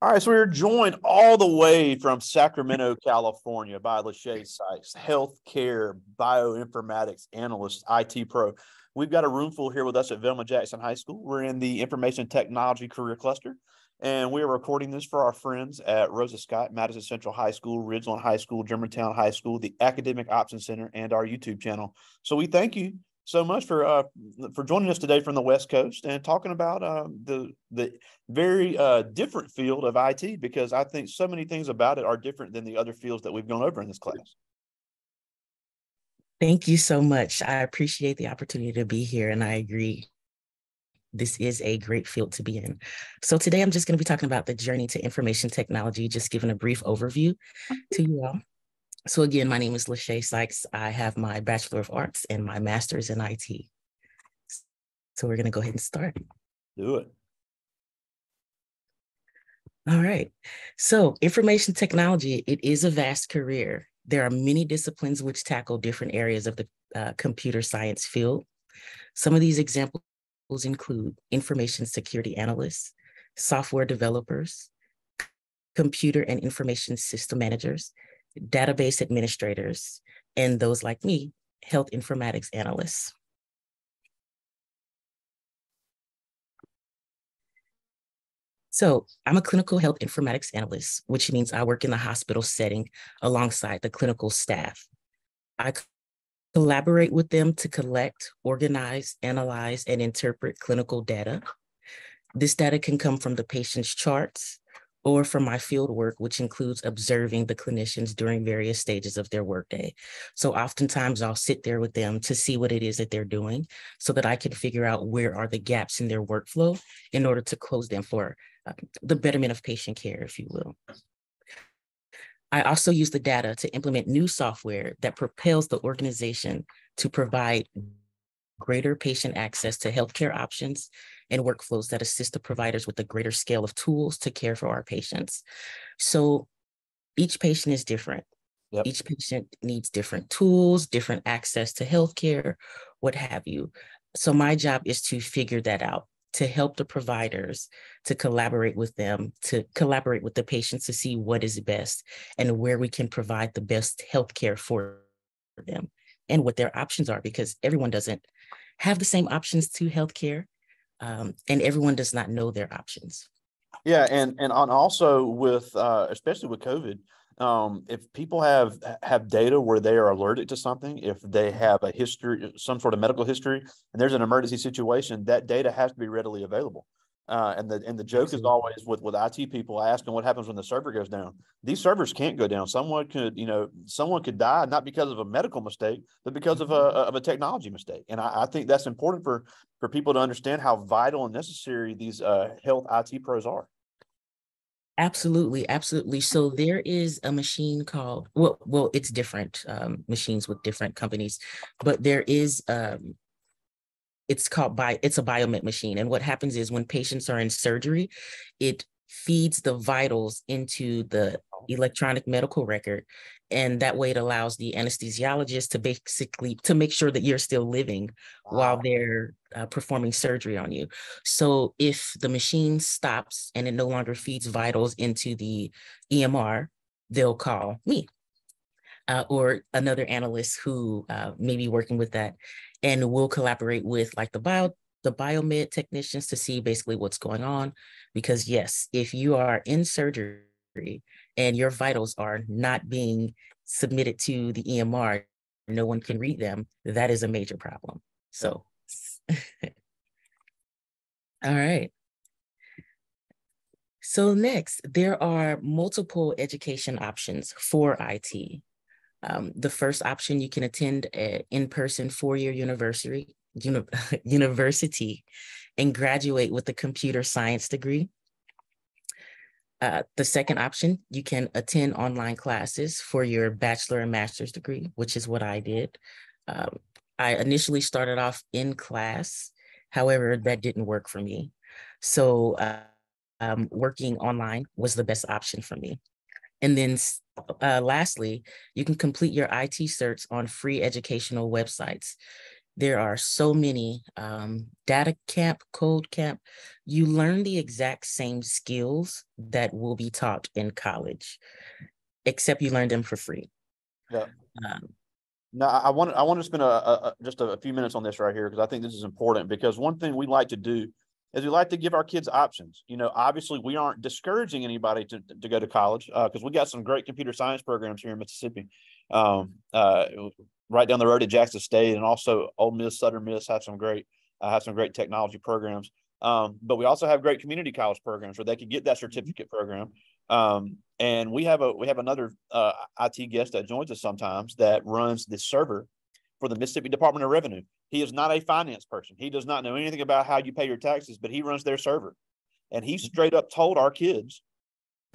All right, so we're joined all the way from Sacramento, California by Lashaye Sykes, healthcare, bioinformatics analyst, IT pro. We've got a room full here with us at Velma Jackson High School. We're in the Information Technology Career Cluster, and we are recording this for our friends at Rosa Scott, Madison Central High School, Ridgeland High School, Germantown High School, the Academic Options Center, and our YouTube channel. So we thank you so much for joining us today from the West Coast and talking about the very different field of IT, because I think so many things about it are different than the other fields that we've gone over in this class. Thank you so much. I appreciate the opportunity to be here, and I agree. This is a great field to be in. So today I'm just going to be talking about the journey to information technology, just giving a brief overview to you all. So again, my name is Lashaye Sykes. I have my Bachelor of Arts and my Master's in IT. So we're going to go ahead and start. Do it. All right. So information technology, it is a vast career. There are many disciplines which tackle different areas of the computer science field. Some of these examples include information security analysts, software developers, computer and information system managers, database administrators, and those like me, health informatics analysts. So I'm a clinical health informatics analyst, which means I work in the hospital setting alongside the clinical staff. I collaborate with them to collect, organize, analyze, and interpret clinical data. This data can come from the patient's charts or from my field work, which includes observing the clinicians during various stages of their workday. So oftentimes I'll sit there with them to see what it is that they're doing so that I can figure out where are the gaps in their workflow in order to close them for the betterment of patient care, if you will. I also use the data to implement new software that propels the organization to provide greater patient access to healthcare options and workflows that assist the providers with a greater scale of tools to care for our patients. So each patient is different. Yep. Each patient needs different tools, different access to healthcare, what have you. So my job is to figure that out, to help the providers, to collaborate with them, to collaborate with the patients to see what is best and where we can provide the best healthcare for them and what their options are, because everyone doesn't have the same options to healthcare, and everyone does not know their options. Yeah, and also with especially with COVID, if people have data where they are alerted to something, if they have a history, some sort of medical history, and there's an emergency situation, that data has to be readily available. And the joke Absolutely. Is always with IT people asking what happens when the server goes down. These servers can't go down. Someone could die, not because of a medical mistake, but because of a technology mistake. And I think that's important for people to understand how vital and necessary these health IT pros are. Absolutely, absolutely. So there is a machine called, well, it's different machines with different companies, but there is it's a biomet machine. And what happens is when patients are in surgery, it feeds the vitals into the electronic medical record. And that way it allows the anesthesiologist to basically to make sure that you're still living while they're performing surgery on you. So if the machine stops and it no longer feeds vitals into the EMR, they'll call me or another analyst who may be working with that. And we'll collaborate with like the biomed technicians to see basically what's going on. Because yes, if you are in surgery and your vitals are not being submitted to the EMR, no one can read them, that is a major problem. So, all right. So next, there are multiple education options for IT. The first option, you can attend an in-person four-year university and graduate with a computer science degree. The second option, you can attend online classes for your bachelor and master's degree, which is what I did. I initially started off in class. However, that didn't work for me. So working online was the best option for me. And then lastly, you can complete your IT certs on free educational websites. There are so many data camp, code camp. You learn the exact same skills that will be taught in college, except you learn them for free. Yeah. Um, No, I want to spend just a few minutes on this right here, because I think this is important, because one thing we like to do is we like to give our kids options. You know, obviously we aren't discouraging anybody to go to college, because we got some great computer science programs here in Mississippi. Right down the road at Jackson State, and also Ole Miss, Southern Miss have some great technology programs. But we also have great community college programs where they can get that certificate program. And we have another IT guest that joins us sometimes that runs the server for the Mississippi Department of Revenue. He is not a finance person. He does not know anything about how you pay your taxes, but he runs their server. And he straight up told our kids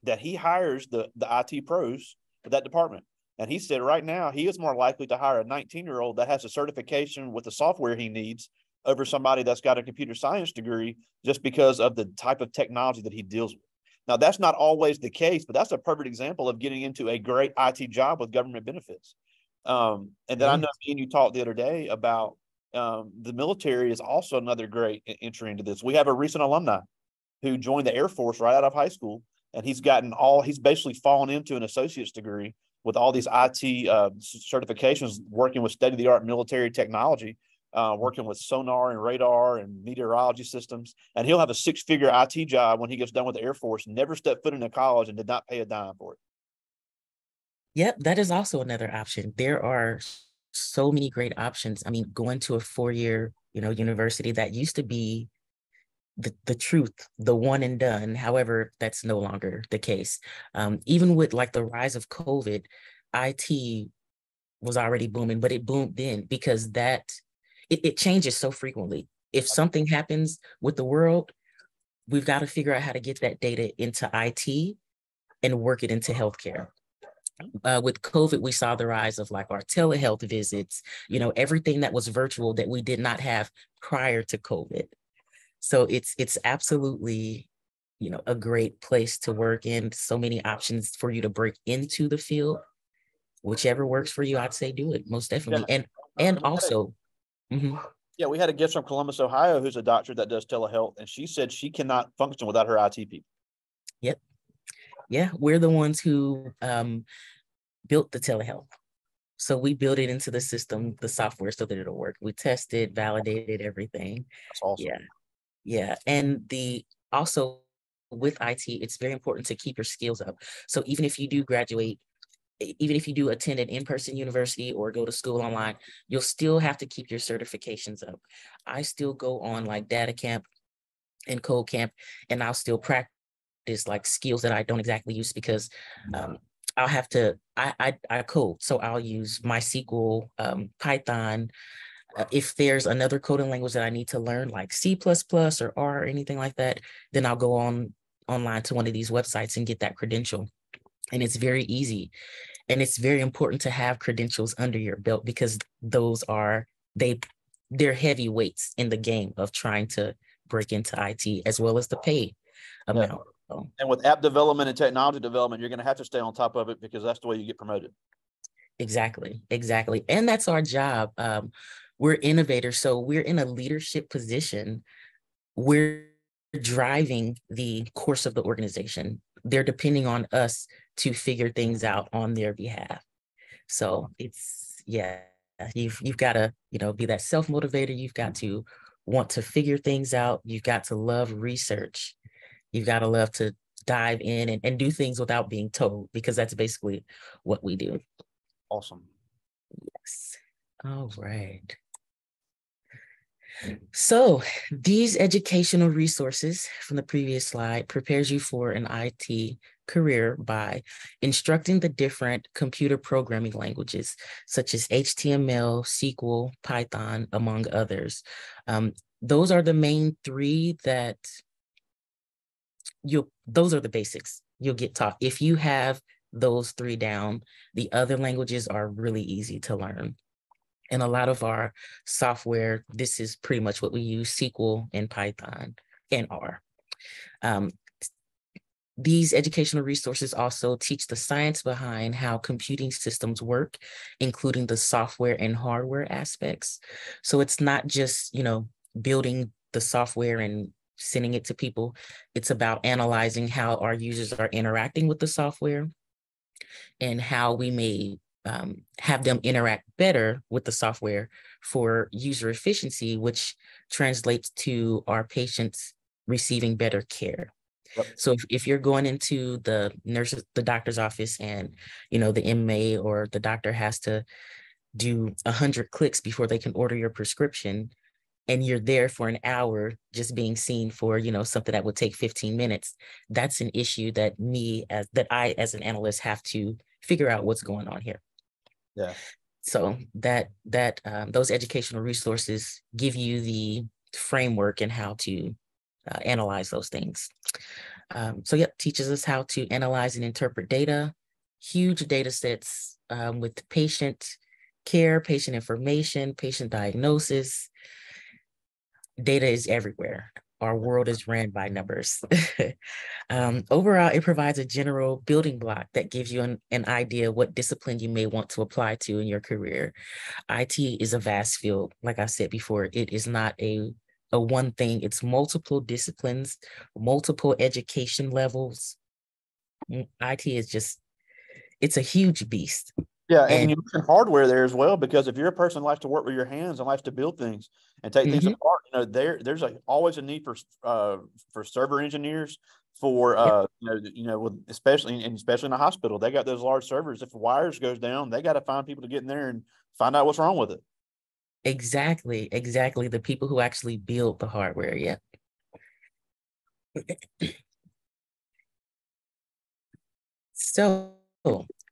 that he hires the IT pros for that department. And he said right now he is more likely to hire a 19-year-old that has a certification with the software he needs over somebody that's got a computer science degree, just because of the type of technology that he deals with. Now, that's not always the case, but that's a perfect example of getting into a great IT job with government benefits. And then I know me and you talked the other day about the military is also another great entry into this. We have a recent alumni who joined the Air Force right out of high school, and he's basically fallen into an associate's degree with all these IT certifications, working with state-of-the-art military technology, working with sonar and radar and meteorology systems. And he'll have a 6-figure IT job when he gets done with the Air Force, never stepped foot into college and did not pay a dime for it. Yep, that is also another option. There are so many great options. I mean, going to a 4-year, university, that used to be the truth, the one and done. However, that's no longer the case. Even with like the rise of COVID, IT was already booming, but it boomed then because it changes so frequently. If something happens with the world, we've got to figure out how to get that data into IT and work it into healthcare. With COVID, we saw the rise of like our telehealth visits, everything that was virtual that we did not have prior to COVID. So it's absolutely, a great place to work in. So many options for you to break into the field. Whichever works for you, I'd say do it, most definitely. Yeah. And also, Yeah, we had a guest from Columbus, Ohio, who's a doctor that does telehealth, and she said she cannot function without her IT people. Yep. Yeah, we're the ones who built the telehealth. So we built it into the system, the software, so that it'll work. We tested, validated everything. That's awesome. Yeah. Yeah. And also with IT, it's very important to keep your skills up. So even if you do graduate, even if you do attend an in-person university or go to school online, you'll still have to keep your certifications up. I still go on like data camp and code camp, and I'll still practice like skills that I don't exactly use because I'll have to, I code. So I'll use MySQL, Python. If there's another coding language that I need to learn, like C++ or R or anything like that, then I'll go online to one of these websites and get that credential. And it's very easy. And it's very important to have credentials under your belt because they're heavy weights in the game of trying to break into IT, as well as the pay amount. Yeah. And with app development and technology development, you're going to have to stay on top of it because that's the way you get promoted. Exactly. And that's our job. We're innovators, so we're in a leadership position. We're driving the course of the organization. They're depending on us to figure things out on their behalf. So you've got to, be that self-motivator. You've got to want to figure things out. You've got to love research. You've got to love to dive in and do things without being told, because that's basically what we do. Awesome. Yes. All right. So these educational resources from the previous slide prepares you for an IT career by instructing the different computer programming languages, such as HTML, SQL, Python, among others. Those are the main three those are the basics you'll get taught. If you have those three down, the other languages are really easy to learn. And a lot of our software, this is pretty much what we use: SQL and Python and R. These educational resources also teach the science behind how computing systems work, including the software and hardware aspects. So it's not just, building the software and sending it to people. It's about analyzing how our users are interacting with the software and how we may have them interact better with the software for user efficiency, which translates to our patients receiving better care. Yep. So if you're going into the doctor's office and, the MA or the doctor has to do 100 clicks before they can order your prescription, and you're there for an hour just being seen for, something that would take 15 minutes, that's an issue that I, as an analyst, have to figure out what's going on here. Yeah. So those educational resources give you the framework and how to analyze those things. Teaches us how to analyze and interpret data, huge data sets with patient care, patient information, patient diagnosis. Data is everywhere. Our world is ran by numbers. Overall, it provides a general building block that gives you an idea what discipline you may want to apply to in your career. IT is a vast field. Like I said before, it is not a one thing. It's multiple disciplines, multiple education levels. IT is it's a huge beast. Yeah, and you mentioned hardware there as well, because if you're a person who likes to work with your hands and likes to build things and take things apart, there's always a need for server engineers, for especially in the hospital, they got those large servers. If wires goes down, they got to find people to get in there and find out what's wrong with it. Exactly. The people who actually build the hardware. Yeah. So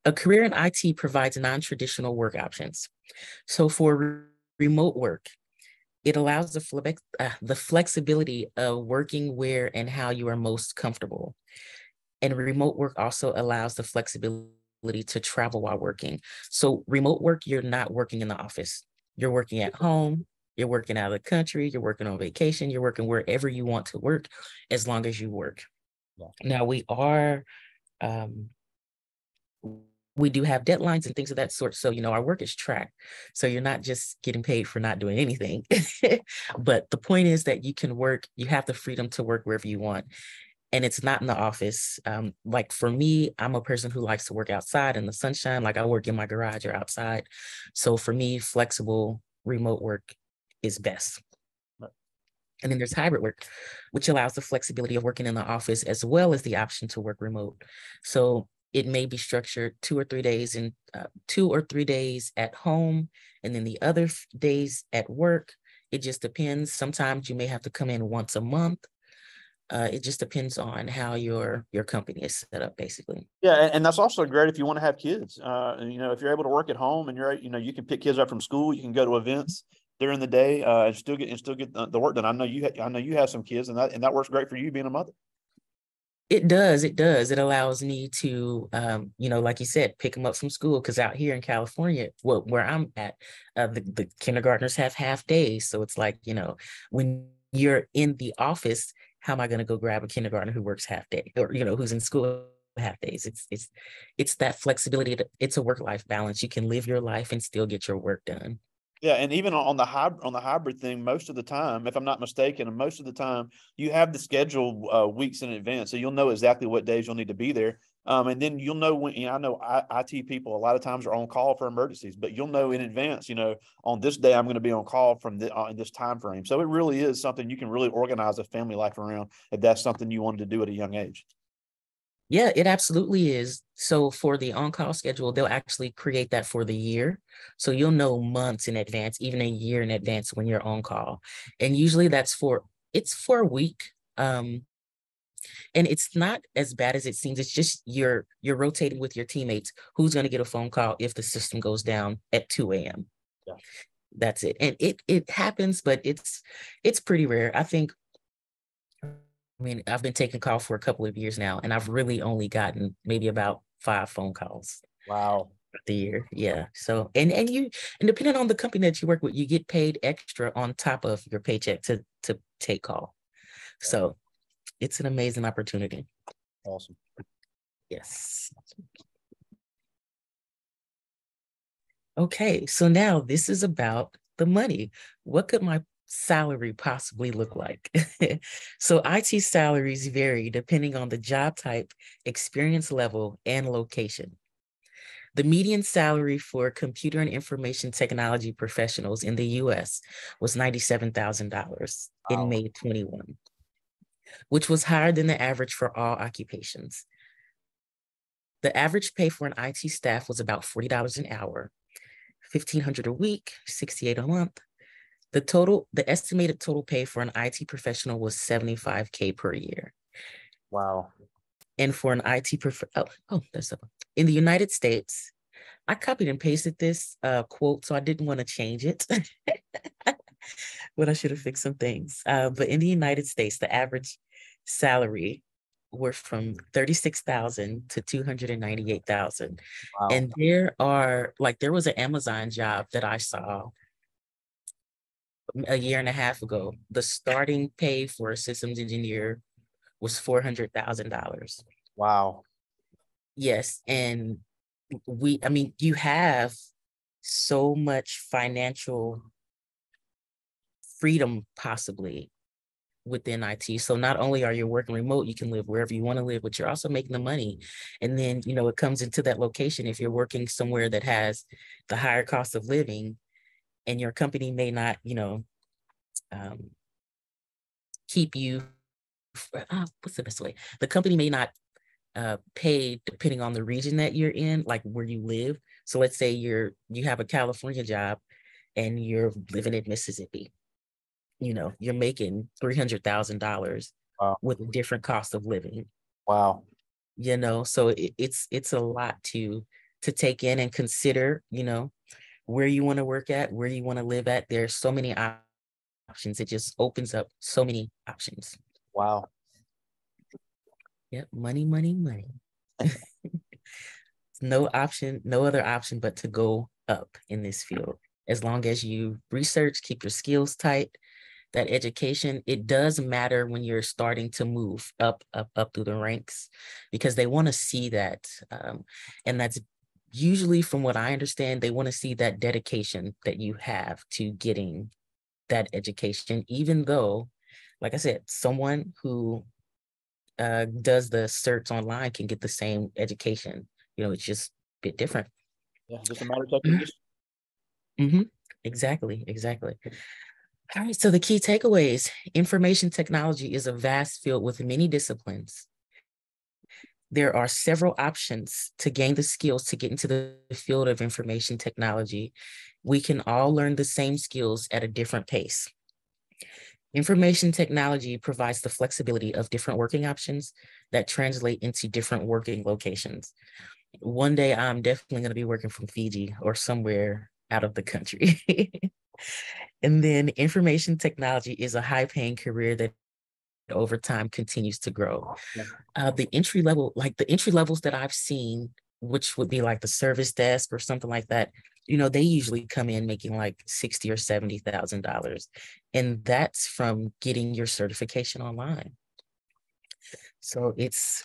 a career in IT provides non-traditional work options. So for remote work, it allows the flexibility of working where and how you are most comfortable. And remote work also allows the flexibility to travel while working. So remote work, you're not working in the office. You're working at home, you're working out of the country, you're working on vacation, you're working wherever you want to work, as long as you work. Yeah. Now we do have deadlines and things of that sort. So, our work is tracked. So you're not just getting paid for not doing anything. But the point is that you have the freedom to work wherever you want. And it's not in the office. Like for me, I'm a person who likes to work outside in the sunshine. Like I work in my garage or outside. So for me, flexible remote work is best. And then there's hybrid work, which allows the flexibility of working in the office as well as the option to work remote. So it may be structured 2 or 3 days and 2 or 3 days at home, and then the other days at work. It just depends. Sometimes you may have to come in once a month. It just depends on how your company is set up, basically. Yeah, and that's also great if you want to have kids. If you're able to work at home and you can pick kids up from school, you can go to events during the day and still get the work done. I know you have some kids, and that works great for you being a mother. It does. It allows me to, like you said, pick them up from school. Because out here in California, where I'm at, the kindergartners have half days. So it's like, when you're in the office, how am I going to go grab a kindergartner who works half day, or who's in school half days? It's that flexibility. It's a work-life balance. You can live your life and still get your work done. Yeah, and even on the hybrid thing, most of the time, if I'm not mistaken, and most of the time you have the schedule weeks in advance, so you'll know exactly what days you'll need to be there. And then you'll know when. I know IT people a lot of times are on call for emergencies, but you'll know in advance. On this day I'm going to be on call from in this time frame. So it really is something you can really organize a family life around if that's something you wanted to do at a young age. Yeah, it absolutely is. So for the on-call schedule, they'll actually create that for the year. So you'll know months in advance, even a year in advance when you're on call. And usually it's for a week. And it's not as bad as it seems. It's just you're rotating with your teammates. Who's going to get a phone call if the system goes down at 2 a.m.? Yeah. That's it. And it happens, but it's pretty rare. I've been taking calls for a couple of years now, and I've really only gotten maybe about 5 phone calls. Wow. The year. Yeah. So, and depending on the company that you work with, you get paid extra on top of your paycheck to take call. So it's an amazing opportunity. Awesome. Yes. Okay, so now this is about the money. What could my salary possibly look like? So IT salaries vary depending on the job type, experience level, and location. The median salary for computer and information technology professionals in the US was $97,000 in May 21, which was higher than the average for all occupations. The average pay for an IT staff was about $40 an hour, $1,500 a week, $68 a month. The estimated total pay for an IT professional was $75K per year. Wow. And for an IT in the United States, I copied and pasted this quote, so I didn't want to change it, but I should have fixed some things. But in the United States, the average salary were from $36,000 to $298,000. Wow. And there was an Amazon job that I saw a year and a half ago. The starting pay for a systems engineer was $400,000. Wow. Yes. And you have so much financial freedom possibly within IT. So not only are you working remote, you can live wherever you want to live, but you're also making the money. And then, it comes into that location. If you're working somewhere that has the higher cost of living and your company may not, keep you, what's the best way? The company may not pay depending on the region that you're in, like where you live. So let's say you have a California job and you're living in Mississippi. You're making $300,000 Wow. with a different cost of living. Wow. So it's a lot to take in and consider, where you want to work at, where you want to live at. There's so many options. It just opens up so many options. Wow. Yep. Money, money, money. No other option but to go up in this field. As long as you research, keep your skills tight, that education, it does matter when you're starting to move up through the ranks, because they want to see that. And that's usually, from what I understand, they want to see that dedication that you have to getting that education, even though, like I said, someone who does the search online can get the same education. It's just a bit different. Yeah, just a matter of taking Mm-hmm. Exactly. All right, so the key takeaways: information technology is a vast field with many disciplines. There are several options to gain the skills to get into the field of information technology. We can all learn the same skills at a different pace. Information technology provides the flexibility of different working options that translate into different working locations. One day, I'm definitely going to be working from Fiji or somewhere out of the country. And then information technology is a high-paying career that over time continues to grow. The entry levels that I've seen, which would be like the service desk or something like that, they usually come in making like $60,000 or $70,000, and that's from getting your certification online. So it's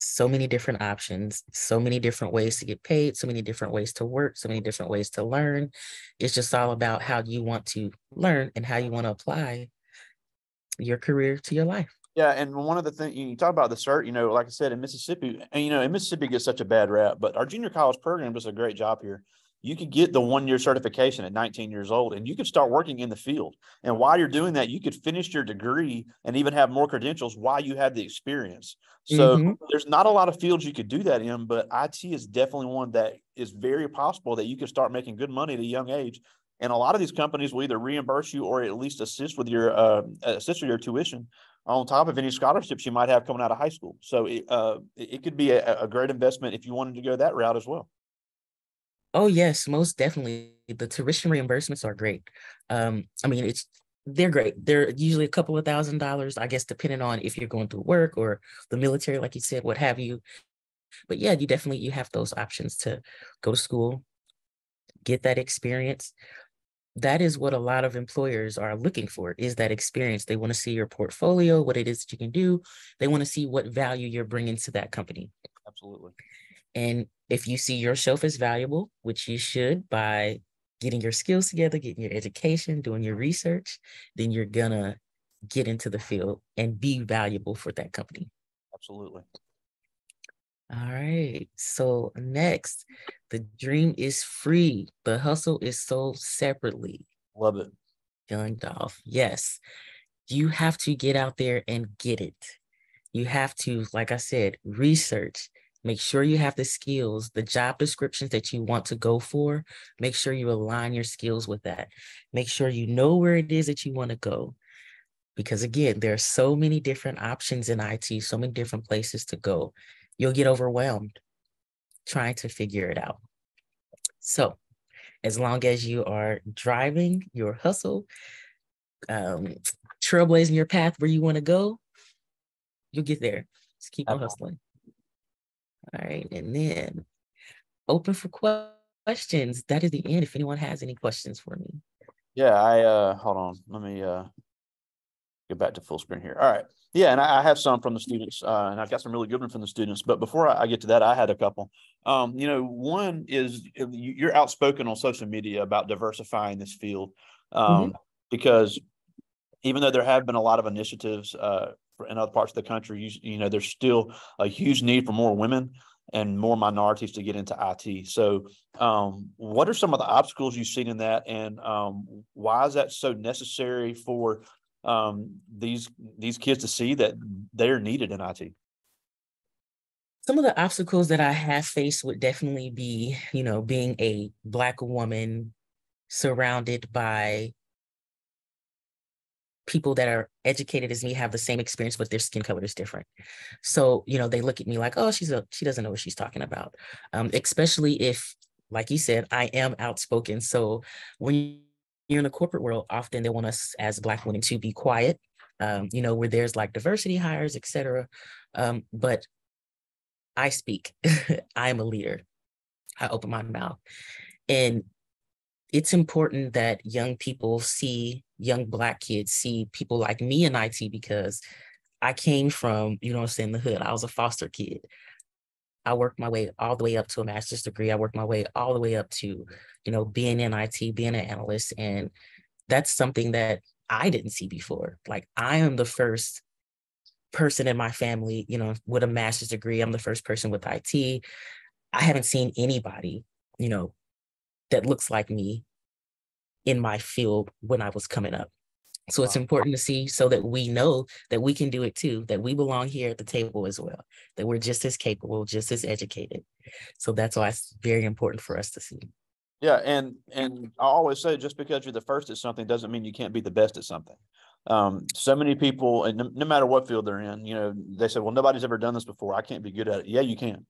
so many different options, so many different ways to get paid, so many different ways to work, so many different ways to learn. It's just all about how you want to learn and how you want to apply your career to your life. Yeah, and one of the things you talk about the cert, like I said, in Mississippi, and in Mississippi gets such a bad rap, but our junior college program does a great job here. You could get the 1-year certification at 19 years old, and you could start working in the field. And while you're doing that, you could finish your degree and even have more credentials while you have the experience. So there's not a lot of fields you could do that in, but IT is definitely one that is very possible that you could start making good money at a young age. And a lot of these companies will either reimburse you or at least assist with your tuition on top of any scholarships you might have coming out of high school. So it could be a great investment if you wanted to go that route as well. Oh yes, most definitely. The tuition reimbursements are great. They're great. They're usually a couple of $1,000s, I guess, depending on if you're going through work or the military, like you said, what have you. But yeah, you have those options to go to school, get that experience. that is what a lot of employers are looking for, is that experience. They want to see your portfolio, what it is that you can do. They want to see what value you're bringing to that company. Absolutely. And if you see yourself as valuable, which you should by getting your skills together, getting your education, doing your research, then you're gonna get into the field and be valuable for that company. Absolutely. All right. So next, the dream is free. The hustle is sold separately. Love it. Young Dolph. Yes. You have to get out there and get it. You have to, like I said, research. Make sure you have the skills, the job descriptions that you want to go for. Make sure you align your skills with that. Make sure you know where it is that you want to go. Because again, there are so many different options in IT, so many different places to go. You'll get overwhelmed trying to figure it out. So as long as you are driving your hustle, trailblazing your path where you want to go, you'll get there. Just keep on hustling. All right. And then open for questions. That is the end. If anyone has any questions for me. Yeah, I hold on. Let me get back to full screen here. All right. Yeah, and I have some from the students, and I've got some really good ones from the students. But before I get to that, I had a couple. One is you're outspoken on social media about diversifying this field, because even though there have been a lot of initiatives in other parts of the country, there's still a huge need for more women and more minorities to get into IT. So what are some of the obstacles you've seen in that, and why is that so necessary for these kids to see that they're needed in IT? Some of the obstacles that I have faced would definitely be, being a Black woman surrounded by people that are educated as me, have the same experience, but their skin color is different. So, they look at me like, oh, she doesn't know what she's talking about. Especially if, like you said, I am outspoken. So when you're in the corporate world, often they want us as Black women to be quiet, where there's like diversity hires, et cetera. But I speak. I'm a leader. I open my mouth. And it's important that young Black kids see people like me in IT, because I came from, the hood. I was a foster kid. I worked my way all the way up to a master's degree. I worked my way all the way up to, being in IT, being an analyst. And that's something that I didn't see before. Like, I am the first person in my family, with a master's degree. I'm the first person with IT. I haven't seen anybody, that looks like me in my field when I was coming up. So it's important to see, so that we know that we can do it too, that we belong here at the table as well, that we're just as capable, just as educated. So that's why it's very important for us to see. Yeah, and I always say, just because you're the first at something doesn't mean you can't be the best at something. So many people, and no matter what field they're in, they say, well, nobody's ever done this before, I can't be good at it. Yeah, you can.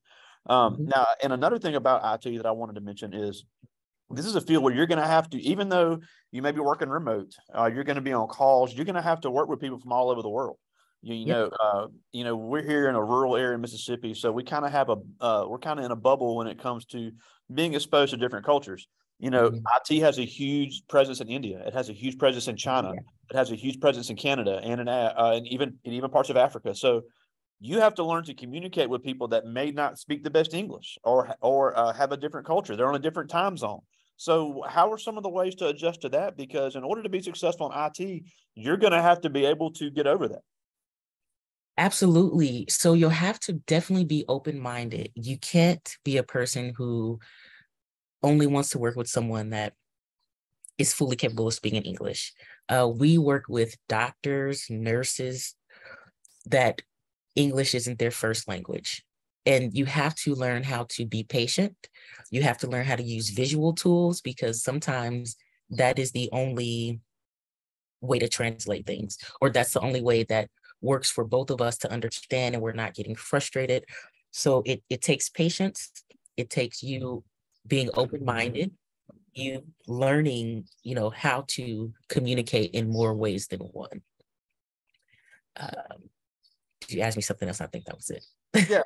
Now, and another thing about IT that I wanted to mention is, this is a field where you're going to have to, even though you may be working remote, you're going to be on calls, you're going to have to work with people from all over the world. We're here in a rural area in Mississippi, so we kind of have we're kind of in a bubble when it comes to being exposed to different cultures. IT has a huge presence in India. It has a huge presence in China. It has a huge presence in Canada and even parts of Africa. So you have to learn to communicate with people that may not speak the best English or have a different culture. They're on a different time zone. So how are some of the ways to adjust to that? Because in order to be successful in IT, you're going to have to be able to get over that. Absolutely. So you'll have to definitely be open-minded. You can't be a person who only wants to work with someone that is fully capable of speaking English. We work with doctors, nurses that English isn't their first language. And you have to learn how to be patient. You have to learn how to use visual tools, because sometimes that is the only way to translate things, or that's the only way that works for both of us to understand and we're not getting frustrated. So it takes patience. It takes you being open-minded, you learning, how to communicate in more ways than one. You asked me something else. I think that was it. Yeah.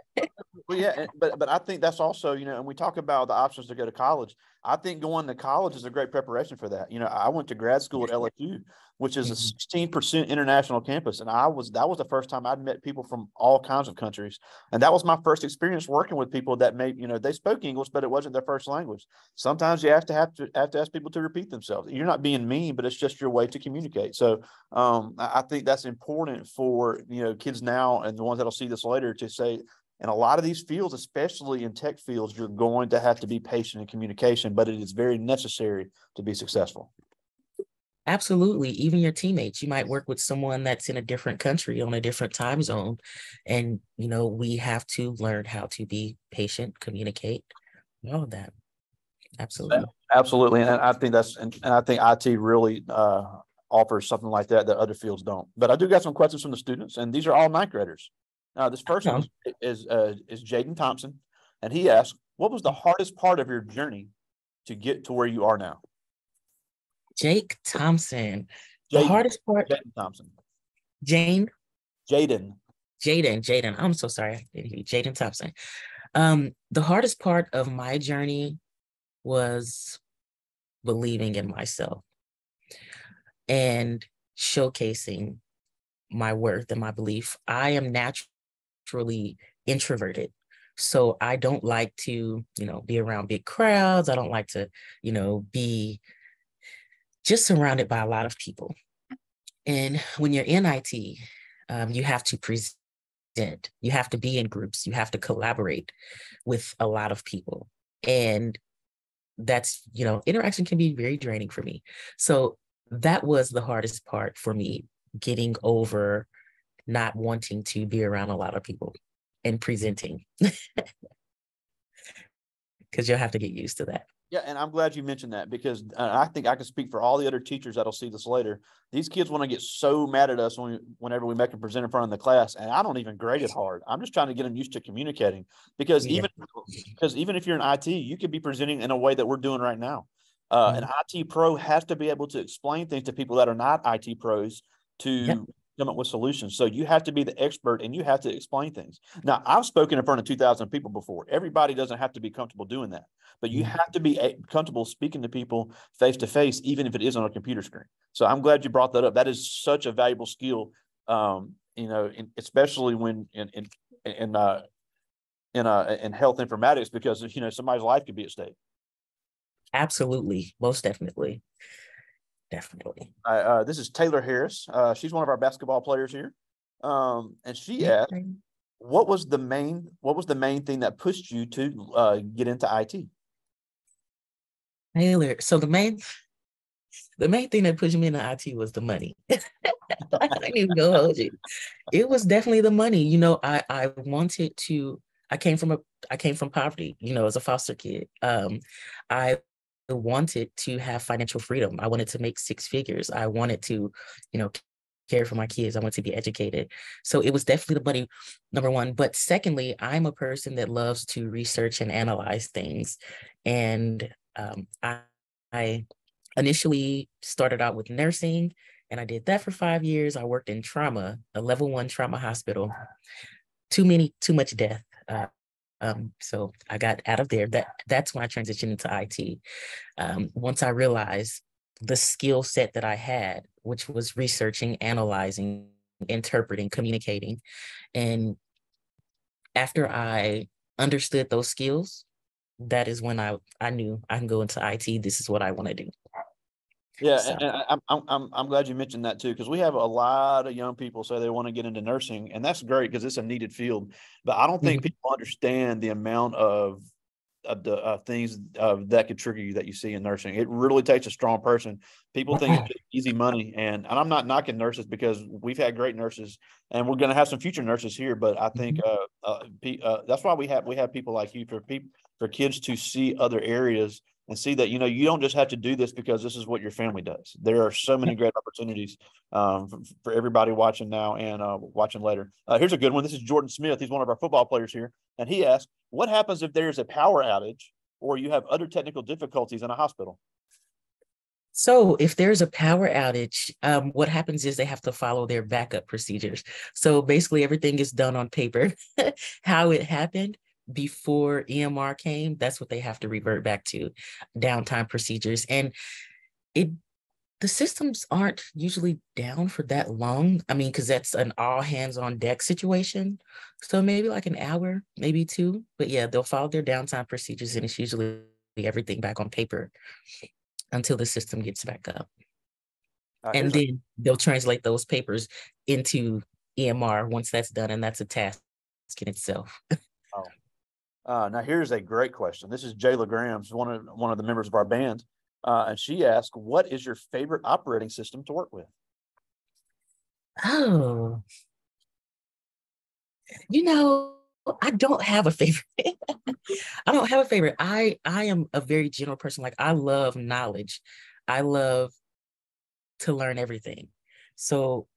Well, yeah, but I think that's also, and we talk about the options to go to college. I think going to college is a great preparation for that. I went to grad school at LSU, which is a 16% international campus, and that was the first time I'd met people from all kinds of countries, and that was my first experience working with people that they spoke English, but it wasn't their first language. Sometimes you have to ask people to repeat themselves. You're not being mean, but it's just your way to communicate. So I think that's important for kids now and the ones that'll see this later to say. In a lot of these fields, especially in tech fields, you're going to have to be patient in communication, but it is very necessary to be successful. Absolutely. Even your teammates, you might work with someone that's in a different country on a different time zone. And, we have to learn how to be patient, communicate, all of that. Absolutely. Absolutely. And I think and I think IT really offers something like that other fields don't. But I do got some questions from the students, and these are all ninth graders. This first one is Jaden Thompson, and he asked, what was the hardest part of your journey to get to where you are now? Jake Thompson. The hardest part. Jaden Thompson. Jaden. Jaden. I'm so sorry. Jaden Thompson. The hardest part of my journey was believing in myself and showcasing my worth and my belief. I am naturally introverted. So I don't like to, be around big crowds. I don't like to, be just surrounded by a lot of people. And when you're in IT, you have to present, you have to be in groups, you have to collaborate with a lot of people. And that's, interaction can be very draining for me. So that was the hardest part for me, getting over not wanting to be around a lot of people and presenting. Because you'll have to get used to that. Yeah, and I'm glad you mentioned that, because I think I can speak for all the other teachers that'll see this later. These kids want to get so mad at us whenever we make them present in front of the class, and I don't even grade it hard. I'm just trying to get them used to communicating, because even if you're in IT, you could be presenting in a way that we're doing right now. An IT pro has to be able to explain things to people that are not IT pros to come up with solutions. So you have to be the expert and you have to explain things. Now, I've spoken in front of 2,000 people before. Everybody doesn't have to be comfortable doing that, but you have to be comfortable speaking to people face to face, even if it is on a computer screen. So I'm glad you brought that up. That is such a valuable skill, especially when in health informatics, because somebody's life could be at stake. Absolutely, most definitely. Definitely. This is Taylor Harris. She's one of our basketball players here. And she asked, what was the main thing that pushed you to get into IT? Taylor, so the main thing that pushed me into IT was the money. I didn't even go hold you. It was definitely the money. I wanted to, I came from poverty, as a foster kid. I wanted to have financial freedom. I wanted to make six figures. I wanted to, care for my kids. I wanted to be educated. So it was definitely the money, number one. But secondly, I'm a person that loves to research and analyze things. And I initially started out with nursing, and I did that for 5 years. I worked in trauma, a level 1 trauma hospital. Too much death. So I got out of there. That's when I transitioned into IT. Once I realized the skill set that I had, which was researching, analyzing, interpreting, communicating. And after I understood those skills, that is when I knew I can go into IT. This is what I want to do. Yeah, so. And I'm glad you mentioned that too, because we have a lot of young people say they want to get into nursing, and that's great because it's a needed field. But I don't think people understand the amount of the things that could trigger you that you see in nursing. It really takes a strong person. People think it's just easy money, and I'm not knocking nurses, because we've had great nurses, and we're going to have some future nurses here. But I think that's why we have people like you, for kids to see other areas and see that, you don't just have to do this because this is what your family does. There are so many great opportunities for everybody watching now and watching later. Here's a good one. This is Jordan Smith. He's one of our football players here. And he asked, what happens if there's a power outage or you have other technical difficulties in a hospital? So if there's a power outage, what happens is they have to follow their backup procedures. So basically everything is done on paper. How it happened, before EMR came, that's what they have to revert back to, downtime procedures. And it the systems aren't usually down for that long. I mean, because that's an all hands on deck situation. So maybe like an hour, maybe two. But yeah, they'll follow their downtime procedures, and it's usually everything back on paper until the system gets back up. And then they'll translate those papers into EMR once that's done, and that's a task in itself. Now here's a great question. This is Jayla Graham's one of the members of our band, and she asked, "What is your favorite operating system to work with?" Oh, I don't have a favorite. I don't have a favorite. I am a very general person. Like, I love knowledge. I love to learn everything. So,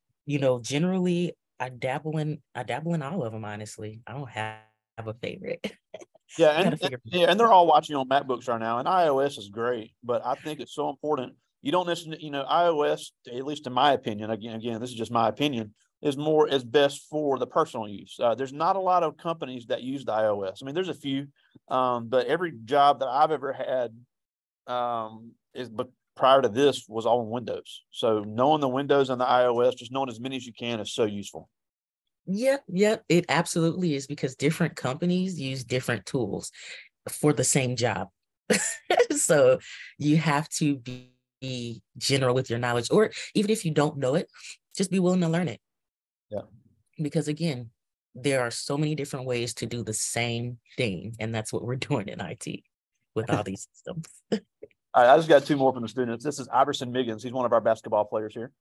generally I dabble in all of them, honestly. I don't have a favorite. Yeah, and they're all watching on MacBooks right now, and iOS is great, but I think it's so important. You don't necessarily, iOS, at least in my opinion, again, this is just my opinion, is best for the personal use. There's not a lot of companies that use the iOS. I mean, there's a few, but every job that I've ever had but prior to this was all in Windows. So knowing the Windows and the iOS, just knowing as many as you can is so useful. Yep, it absolutely is, because different companies use different tools for the same job. So you have to be general with your knowledge, or even if you don't know it, just be willing to learn it. Yeah. Because again, there are so many different ways to do the same thing, and that's what we're doing in IT with all these systems. I just got two more from the students. This is Iverson Miggins. He's one of our basketball players here.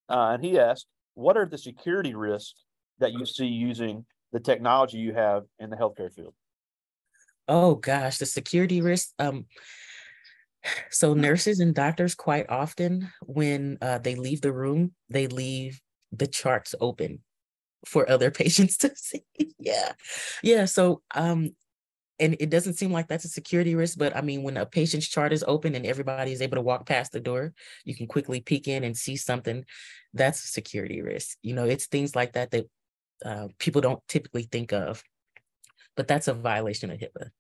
And he asked, "What are the security risks that you see using the technology you have in the healthcare field?" Oh gosh, the security risks. So nurses and doctors, quite often when they leave the room, they leave the charts open for other patients to see. Yeah. So and it doesn't seem like that's a security risk, but I mean, when a patient's chart is open and everybody is able to walk past the door, you can quickly peek in and see something. That's a security risk. It's things like that people don't typically think of, but that's a violation of HIPAA.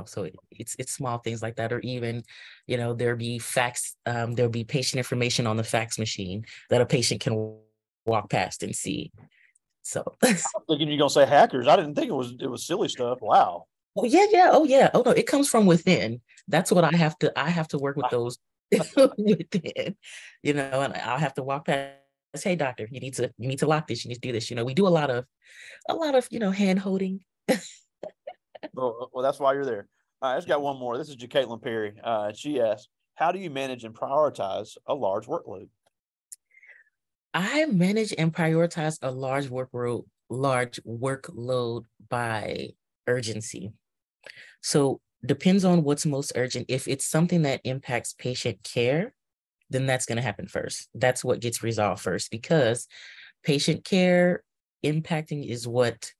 So it's small things like that, or even, there'll be there'll be patient information on the fax machine that a patient can walk past and see. So I'm thinking you're gonna say hackers. I didn't think it was silly stuff. Wow. Oh yeah. Oh no, it comes from within. That's what I have to work with those within, and I'll have to walk past. Hey doctor, you need to lock this. You need to do this. We do a lot of hand holding. Well, that's why you're there. I just got one more. This is Caitlin Perry. She asked, "How do you manage and prioritize a large workload?" I manage and prioritize a large workload by urgency. So depends on what's most urgent. If it's something that impacts patient care, then that's going to happen first. That's what gets resolved first, because patient care impacting is what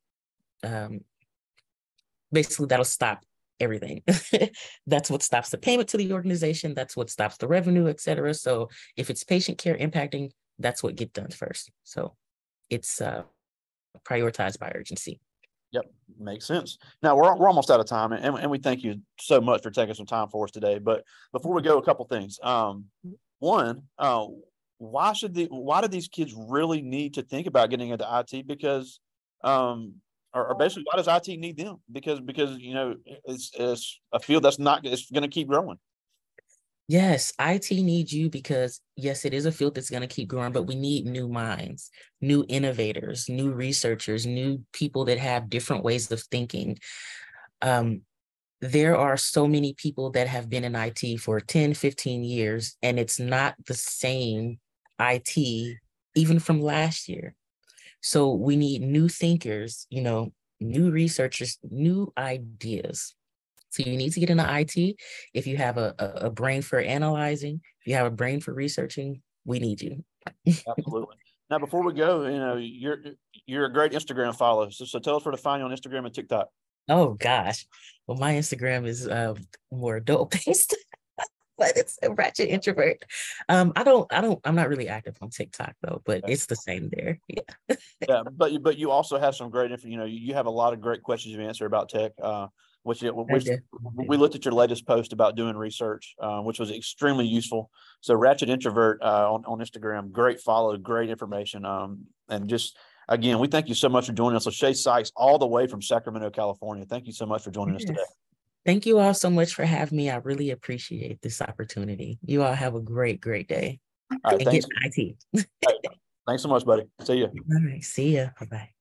basically that'll stop everything. That's what stops the payment to the organization. That's what stops the revenue, et cetera. So if it's patient care impacting, that's what gets done first. So it's prioritized by urgency. Yep, makes sense. Now we're almost out of time, and we thank you so much for taking some time for us today. But before we go, a couple things. One, why do these kids really need to think about getting into IT? Because or basically, why does IT need them? Because it's a field it's going to keep growing. Yes, IT needs you because, yes, it is a field that's going to keep growing, but we need new minds, new innovators, new researchers, new people that have different ways of thinking. There are so many people that have been in IT for 10, 15 years, and it's not the same IT even from last year. So we need new thinkers, new researchers, new ideas. So you need to get into IT. If you have a brain for analyzing, if you have a brain for researching, we need you. Absolutely. Now, before we go, you're a great Instagram follower. So tell us where to find you on Instagram and TikTok. Oh gosh. Well, my Instagram is more adult based, but it's a ratchet introvert. I'm not really active on TikTok though, but it's the same there. Yeah. Yeah, but you also have some great info. You have a lot of great questions you answer about tech. which definitely we looked at your latest post about doing research, which was extremely useful. So Ratchet Introvert on Instagram, great follow, great information. And just, again, we thank you so much for joining us. Lashaye Sykes, all the way from Sacramento, California. Thank you so much for joining us today. Thank you all so much for having me. I really appreciate this opportunity. You all have a great, great day. All right, and thanks. get IT. Thanks so much, buddy. See you. All right, see ya. Bye-bye.